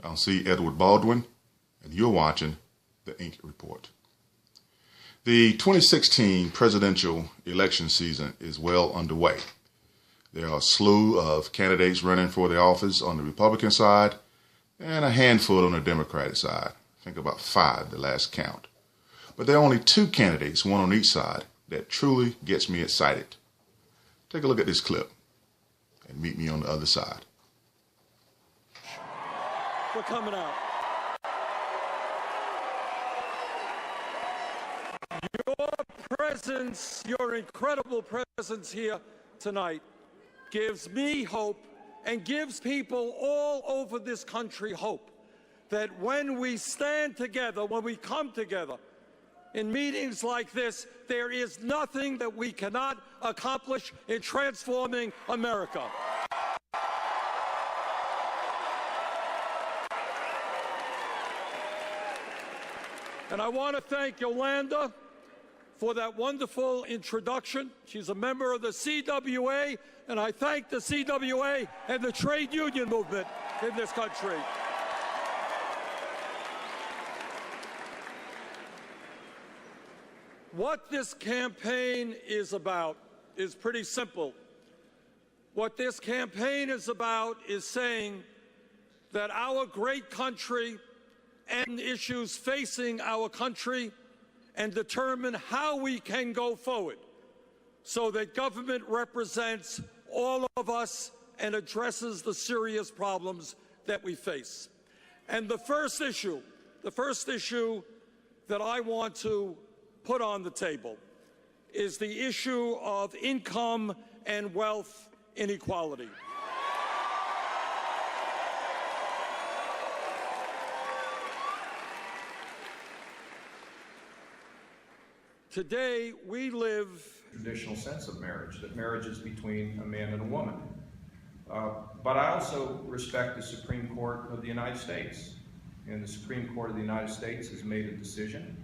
I'm C. Edward Baldwin, and you're watching the Ink Report. The 2016 presidential election season is well underway. There are a slew of candidates running for the office on the Republican side and a handful on the Democratic side. I think about 5 the last count. But there are only 2 candidates, one on each side, that truly gets me excited. Take a look at this clip and meet me on the other side. We're coming out. Your presence, your incredible presence here tonight gives me hope and gives people all over this country hope that when we stand together, when we come together in meetings like this, there is nothing that we cannot accomplish in transforming America. And I want to thank Yolanda for that wonderful introduction. She's a member of the CWA, and I thank the CWA and the trade union movement in this country. What this campaign is about is pretty simple. What this campaign is about is saying that our great country and issues facing our country and determine how we can go forward so that government represents all of us and addresses the serious problems that we face. And the first issue that I want to put on the table is the issue of income and wealth inequality. Today, we live traditional sense of marriage, that marriage is between a man and a woman. But I also respect the Supreme Court of the United States. And the Supreme Court of the United States has made a decision.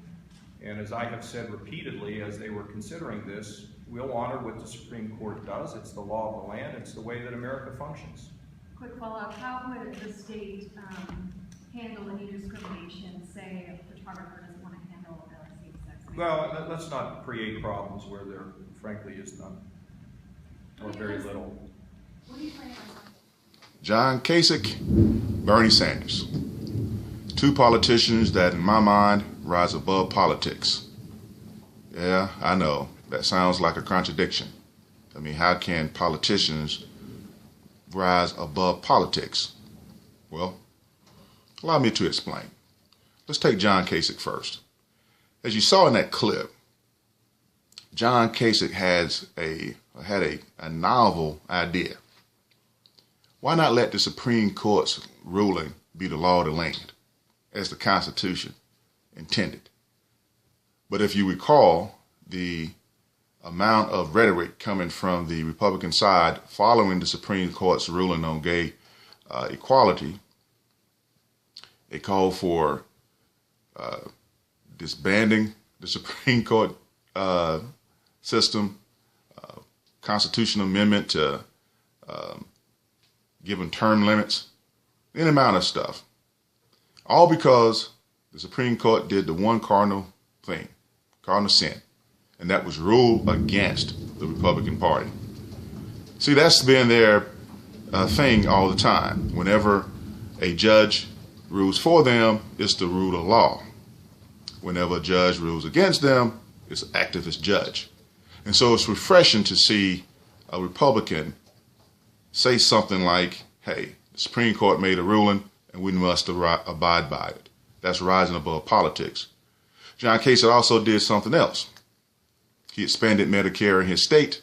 And as I have said repeatedly, as they were considering this, we'll honor what the Supreme Court does. It's the law of the land. It's the way that America functions. Quick follow-up. How would the state handle any discrimination, say a photographer doesn't want to handle a same-sex marriage? Well, let's not create problems where there, frankly, is none, or very little. What do you plan on? John Kasich, Bernie Sanders. 2 politicians that, in my mind, rise above politics. Yeah, I know, that sounds like a contradiction. I mean, how can politicians rise above politics? Well, allow me to explain. Let's take John Kasich first. As you saw in that clip, John Kasich had a novel idea. Why not let the Supreme Court's ruling be the law of the land, as the Constitution intended? But if you recall, the amount of rhetoric coming from the Republican side following the Supreme Court's ruling on gay equality, it called for disbanding the Supreme Court system, constitutional amendment to giving term limits, any amount of stuff. All because the Supreme Court did the one cardinal thing, cardinal sin, and that was rule against the Republican Party. See, that's been their thing all the time. Whenever a judge rules for them, it's the rule of law. Whenever a judge rules against them, it's an activist judge. And so it's refreshing to see a Republican say something like, hey, the Supreme Court made a ruling and we must abide by it. That's rising above politics. John Kasich also did something else. He expanded Medicare in his state,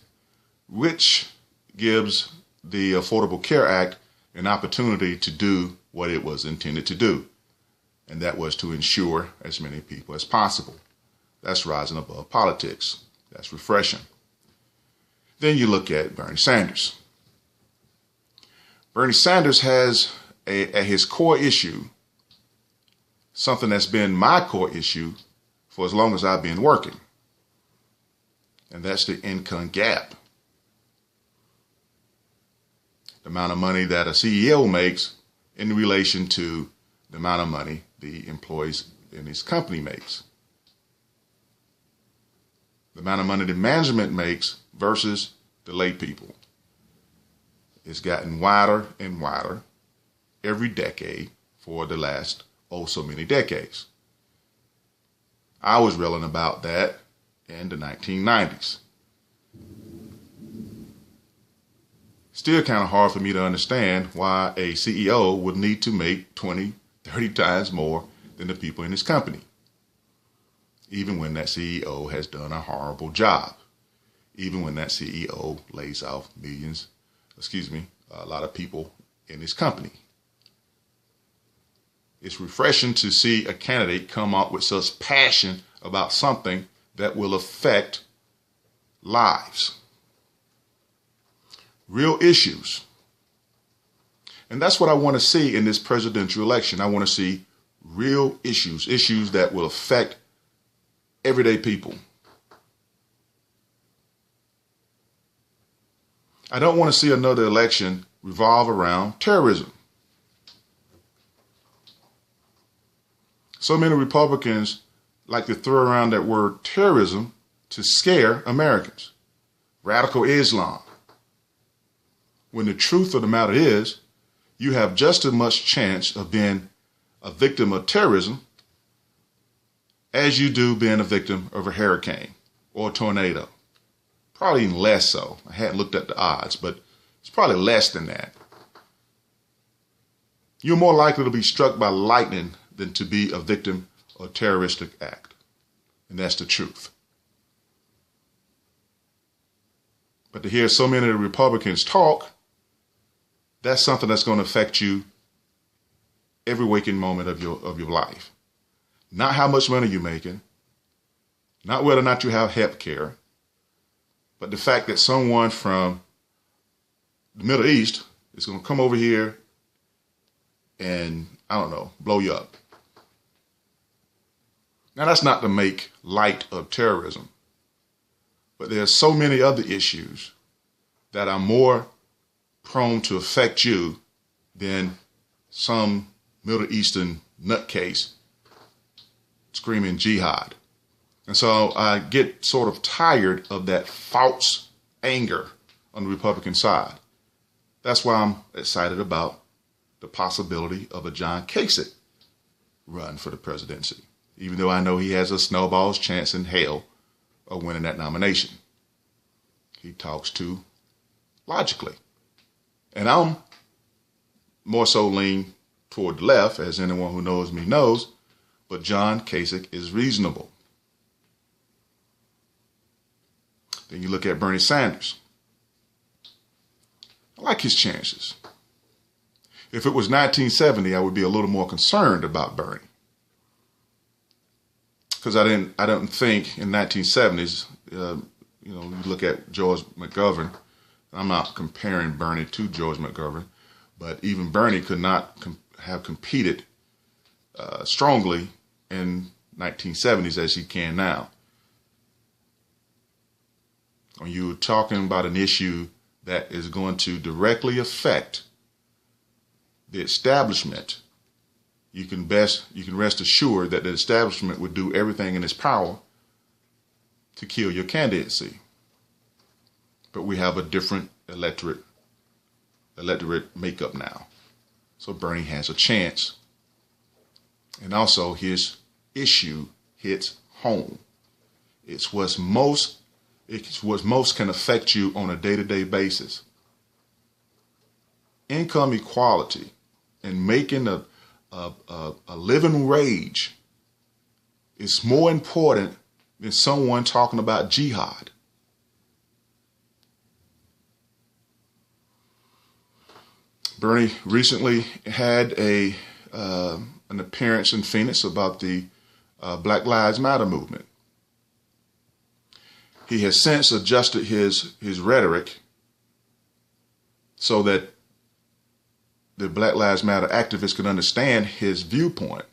which gives the Affordable Care Act an opportunity to do what it was intended to do. And that was to insure as many people as possible. That's rising above politics. That's refreshing. Then you look at Bernie Sanders. Bernie Sanders has at his core issue something that's been my core issue for as long as I've been working. And that's the income gap. The amount of money that a CEO makes in relation to the amount of money the employees in his company makes. The amount of money the management makes versus the lay people. It's gotten wider and wider every decade for the last so many decades. I was reeling about that in the 1990s. Still kind of hard for me to understand why a CEO would need to make 20, 30 times more than the people in his company, even when that CEO has done a horrible job, even when that CEO lays off a lot of people in his company. It's refreshing to see a candidate come out with such passion about something that will affect lives. Real issues. And that's what I want to see in this presidential election. I want to see real issues that will affect everyday people. I don't want to see another election revolve around terrorism. So many Republicans like to throw around that word terrorism to scare Americans. Radical Islam. When the truth of the matter is, you have just as much chance of being a victim of terrorism as you do being a victim of a hurricane or a tornado. Probably even less so. I hadn't looked at the odds, but it's probably less than that. You're more likely to be struck by lightning than to be a victim of a terroristic act. And that's the truth. But to hear so many of the Republicans talk, that's something that's going to affect you every waking moment of your life. Not how much money you're making, not whether or not you have health care, but the fact that someone from the Middle East is going to come over here and, blow you up. Now, that's not to make light of terrorism, but there are so many other issues that are more prone to affect you than some Middle Eastern nutcase screaming jihad. And so I get sort of tired of that false anger on the Republican side. That's why I'm excited about the possibility of a John Kasich run for the presidency, even though I know he has a snowball's chance in hell of winning that nomination. He talks too logically. And I'm more so lean toward the left, as anyone who knows me knows, but John Kasich is reasonable. Then you look at Bernie Sanders. I like his chances. If it was 1970, I would be a little more concerned about Bernie. Because I don't think in 1970s, you look at George McGovern. I'm not comparing Bernie to George McGovern, but even Bernie could not have competed strongly in 1970s as he can now. When you're talking about an issue that is going to directly affect the establishment, you can rest assured that the establishment would do everything in its power to kill your candidacy. But we have a different electorate makeup now. So Bernie has a chance. And also his issue hits home. It's what most can affect you on a day-to-day basis. Income equality and making a living wage is more important than someone talking about jihad. Bernie recently had an appearance in Phoenix about the Black Lives Matter movement. He has since adjusted his rhetoric so that the Black Lives Matter activists can understand his viewpoint,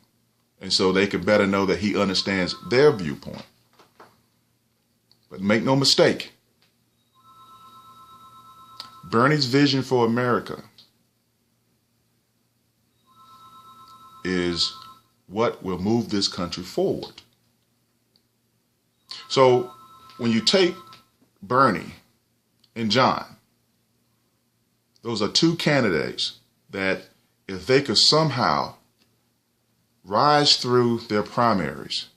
and so they can better know that he understands their viewpoint. But make no mistake, Bernie's vision for America is what will move this country forward. So when you take Bernie and John, those are two candidates that if they could somehow rise through their primaries,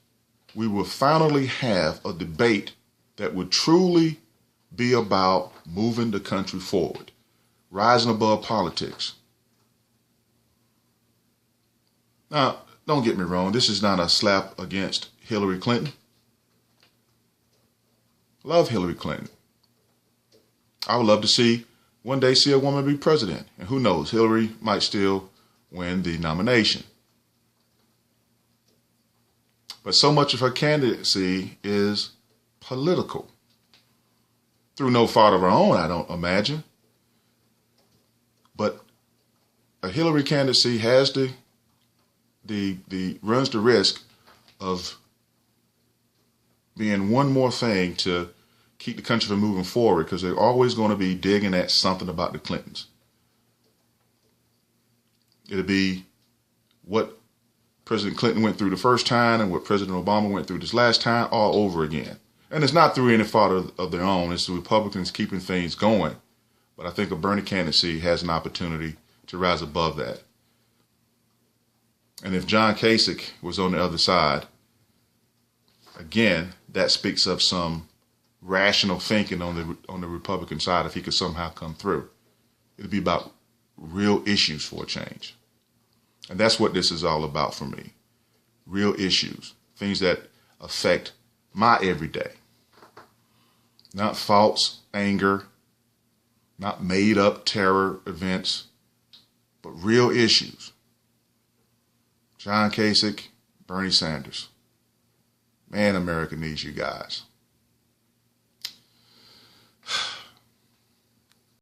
we will finally have a debate that would truly be about moving the country forward, rising above politics. Now, don't get me wrong, this is not a slap against Hillary Clinton. Love Hillary Clinton. I would love to one day see a woman be president. And who knows, Hillary might still win the nomination. But so much of her candidacy is political. Through no fault of her own, I don't imagine. But a Hillary candidacy has runs the risk of being one more thing to keep the country from moving forward, because they're always going to be digging at something about the Clintons. It'll be what President Clinton went through the first time and what President Obama went through this last time all over again. And it's not through any fault of their own. It's the Republicans keeping things going. But I think a Bernie candidacy has an opportunity to rise above that. And if John Kasich was on the other side, again, that speaks of some rational thinking on the Republican side if he could somehow come through. It'd be about real issues for a change. And that's what this is all about for me. Real issues, things that affect my everyday. Not false anger, not made up terror events, but real issues. John Kasich, Bernie Sanders. Man, America needs you guys.